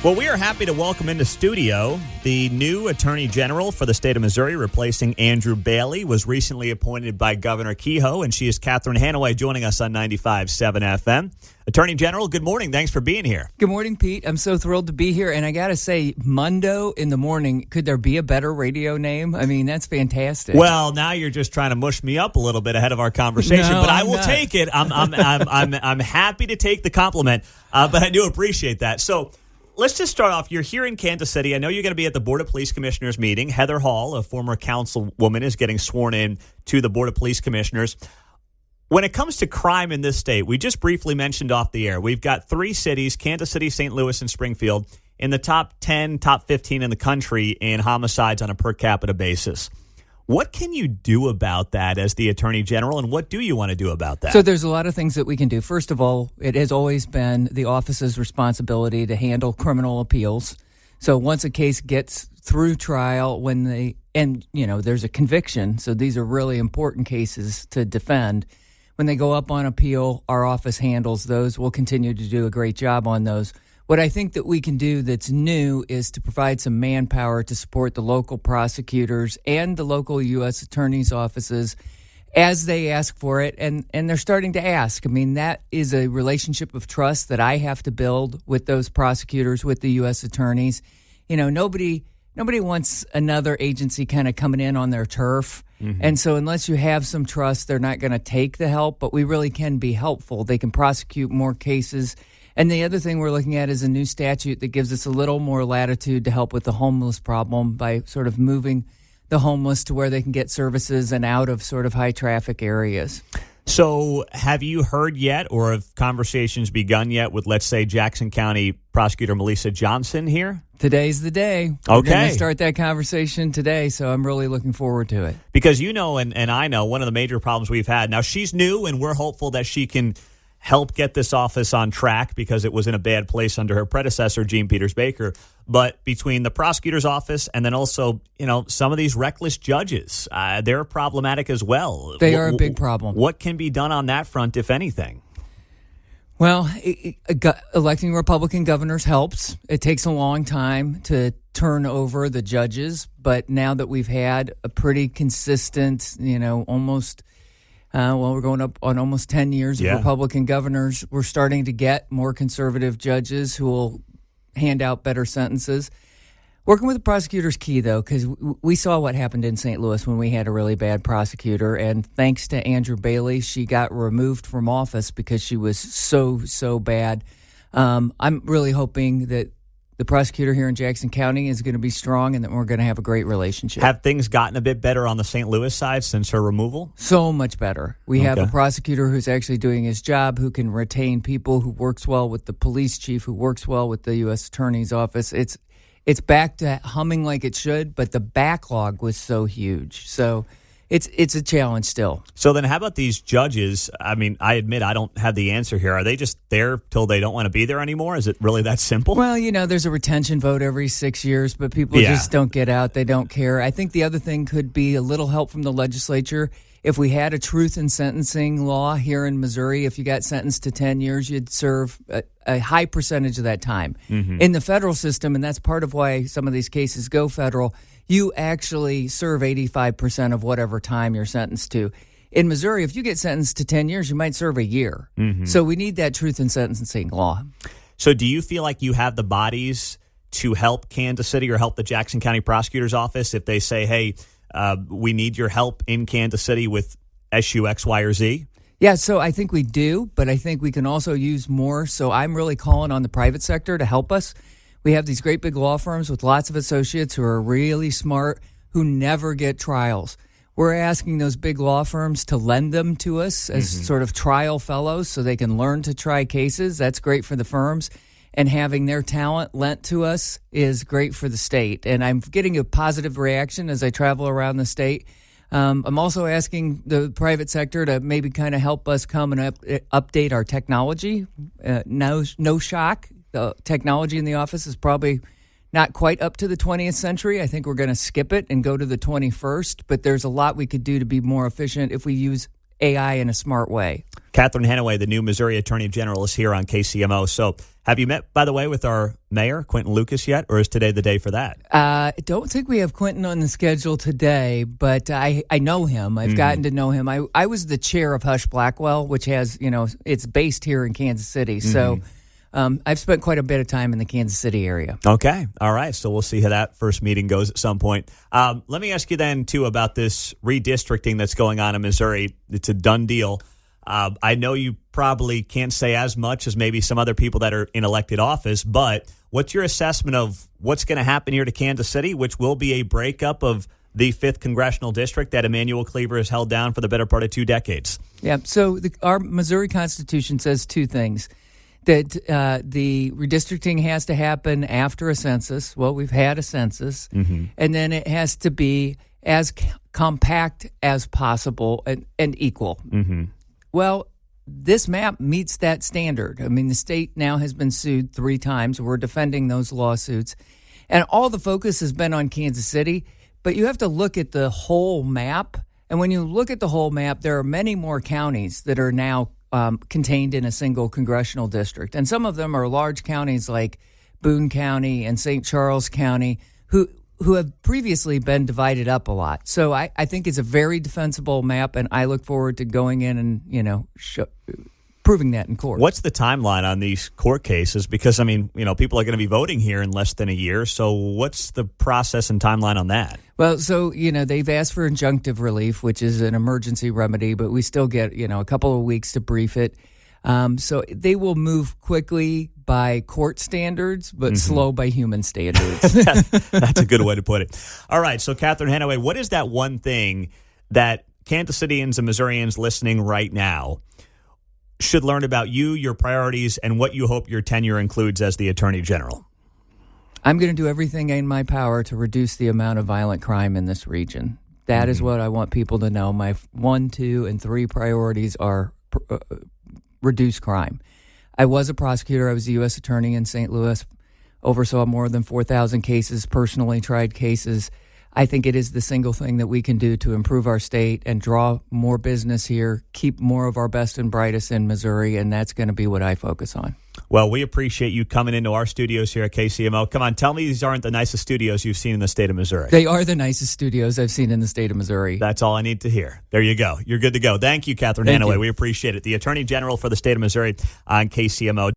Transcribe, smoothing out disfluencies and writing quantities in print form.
Well, we are happy to welcome into studio the new Attorney General for the state of Missouri, replacing Andrew Bailey, was recently appointed by Governor Kehoe, and she is Catherine Hanaway, joining us on 95.7 FM. Attorney General, good morning. Thanks for being here. Good morning, Pete. I'm so thrilled to be here. And I got to say, Mundo in the morning, could there be a better radio name? I mean, that's fantastic. Well, now you're just trying to mush me up a little bit ahead of our conversation, No, but I I'm will not. take it. I'm happy to take the compliment, but I do appreciate that. So let's just start off. You're here in Kansas City. I know you're going to be at the Board of Police Commissioners meeting. Heather Hall, a former councilwoman, is getting sworn in to the Board of Police Commissioners. When it comes to crime in this state, we just briefly mentioned off the air, we've got three cities, Kansas City, St. Louis, and Springfield, in the top 10, top 15 in the country in homicides on a per capita basis. What can you do about that as the Attorney General, and what do you want to do about that? So there's a lot of things that we can do. First of all, it has always been the office's responsibility to handle criminal appeals. So once a case gets through trial, there's a conviction, so these are really important cases to defend. When they go up on appeal, our office handles those. We'll continue to do a great job on those. What I think that we can do that's new is to provide some manpower to support the local prosecutors and the local U.S. attorney's offices as they ask for it, and they're starting to ask. I mean, that is a relationship of trust that I have to build with those prosecutors, with the U.S. attorneys. You know, nobody wants another agency kind of coming in on their turf. Mm-hmm. And so unless you have some trust, they're not going to take the help, but we really can be helpful. They can prosecute more cases. And the other thing we're looking at is a new statute that gives us a little more latitude to help with the homeless problem by sort of moving the homeless to where they can get services and out of sort of high traffic areas. So have you heard yet, or have conversations begun yet with, let's say, Jackson County Prosecutor Melissa Johnson here? Today's the day. We're going to start that conversation today, so I'm really looking forward to it. Because you know, and I know, one of the major problems we've had, now she's new, and we're hopeful that she can help get this office on track because it was in a bad place under her predecessor, Gene Peters Baker. But between the prosecutor's office and then also, some of these reckless judges, they're problematic as well. They are a big problem. What can be done on that front, if anything? Well, electing Republican governors helps. It takes a long time to turn over the judges, but now that we've had a pretty consistent, almost we're going up on almost 10 years of Republican governors. We're starting to get more conservative judges who will hand out better sentences. Working with the prosecutor's key, though, because we saw what happened in St. Louis when we had a really bad prosecutor. And thanks to Andrew Bailey, she got removed from office because she was so bad. I'm really hoping that the prosecutor here in Jackson County is going to be strong and that we're going to have a great relationship. Have things gotten a bit better on the St. Louis side since her removal? So much better. We have a prosecutor who's actually doing his job, who can retain people, who works well with the police chief, who works well with the U.S. Attorney's Office. It's back to humming like it should, but the backlog was so huge. So it's a challenge still. So then how about these judges? I mean, I admit I don't have the answer here. Are they just there till they don't want to be there anymore? Is it really that simple? Well, there's a retention vote every 6 years, but people just don't get out. They don't care. I think the other thing could be a little help from the legislature. If we had a truth in sentencing law here in Missouri, if you got sentenced to 10 years, you'd serve a high percentage of that time. Mm-hmm. In the federal system, and that's part of why some of these cases go federal, you actually serve 85% of whatever time you're sentenced to. In Missouri, if you get sentenced to 10 years, you might serve a year. Mm-hmm. So we need that truth in sentencing law. So do you feel like you have the bodies to help Kansas City or help the Jackson County Prosecutor's Office if they say, hey, we need your help in Kansas City with issue X, Y, or Z? Yeah, so I think we do, but I think we can also use more. So I'm really calling on the private sector to help us. We have these great big law firms with lots of associates who are really smart, who never get trials. We're asking those big law firms to lend them to us as sort of trial fellows so they can learn to try cases. That's great for the firms. And having their talent lent to us is great for the state. And I'm getting a positive reaction as I travel around the state. I'm also asking the private sector to maybe kind of help us come and update our technology. No shock. The technology in the office is probably not quite up to the 20th century. I think we're going to skip it and go to the 21st. But there's a lot we could do to be more efficient if we use AI in a smart way. Catherine Hanaway, the new Missouri Attorney General, is here on KCMO. So have you met, by the way, with our mayor, Quentin Lucas, yet, or is today the day for that? I don't think we have Quentin on the schedule today, but I know him. I've gotten to know him. I was the chair of Hush Blackwell, which has, it's based here in Kansas City. So I've spent quite a bit of time in the Kansas City area. Okay. All right. So we'll see how that first meeting goes at some point. Let me ask you then, too, about this redistricting that's going on in Missouri. It's a done deal. I know you probably can't say as much as maybe some other people that are in elected office, but what's your assessment of what's going to happen here to Kansas City, which will be a breakup of the 5th Congressional District that Emmanuel Cleaver has held down for the better part of 2 decades? Yeah, so our Missouri Constitution says 2 things. That the redistricting has to happen after a census. Well, we've had a census. And then it has to be as compact as possible and equal. Well, this map meets that standard. I mean, the state now has been sued 3 times. We're defending those lawsuits. And all the focus has been on Kansas City, but you have to look at the whole map. And when you look at the whole map, there are many more counties that are now contained in a single congressional district. And some of them are large counties like Boone County and St. Charles County who have previously been divided up a lot. So I think it's a very defensible map, and I look forward to going in and, proving that in court. What's the timeline on these court cases? Because, people are going to be voting here in less than a year. So what's the process and timeline on that? Well, so, they've asked for injunctive relief, which is an emergency remedy, but we still get, a couple of weeks to brief it. So they will move quickly by court standards, but slow by human standards. That's a good way to put it. All right. So, Catherine Hanaway, what is that one thing that Kansas Cityans and Missourians listening right now should learn about you, your priorities, and what you hope your tenure includes as the Attorney General? I'm going to do everything in my power to reduce the amount of violent crime in this region. That is what I want people to know. My 1, 2, and 3 priorities are reduce crime. I was a prosecutor. I was a U.S. attorney in St. Louis, oversaw more than 4,000 cases, personally tried cases. I think it is the single thing that we can do to improve our state and draw more business here, keep more of our best and brightest in Missouri, and that's going to be what I focus on. Well, we appreciate you coming into our studios here at KCMO. Come on, tell me these aren't the nicest studios you've seen in the state of Missouri. They are the nicest studios I've seen in the state of Missouri. That's all I need to hear. There you go. You're good to go. Thank you, Catherine Hanaway. We appreciate it. The Attorney General for the state of Missouri on KCMO.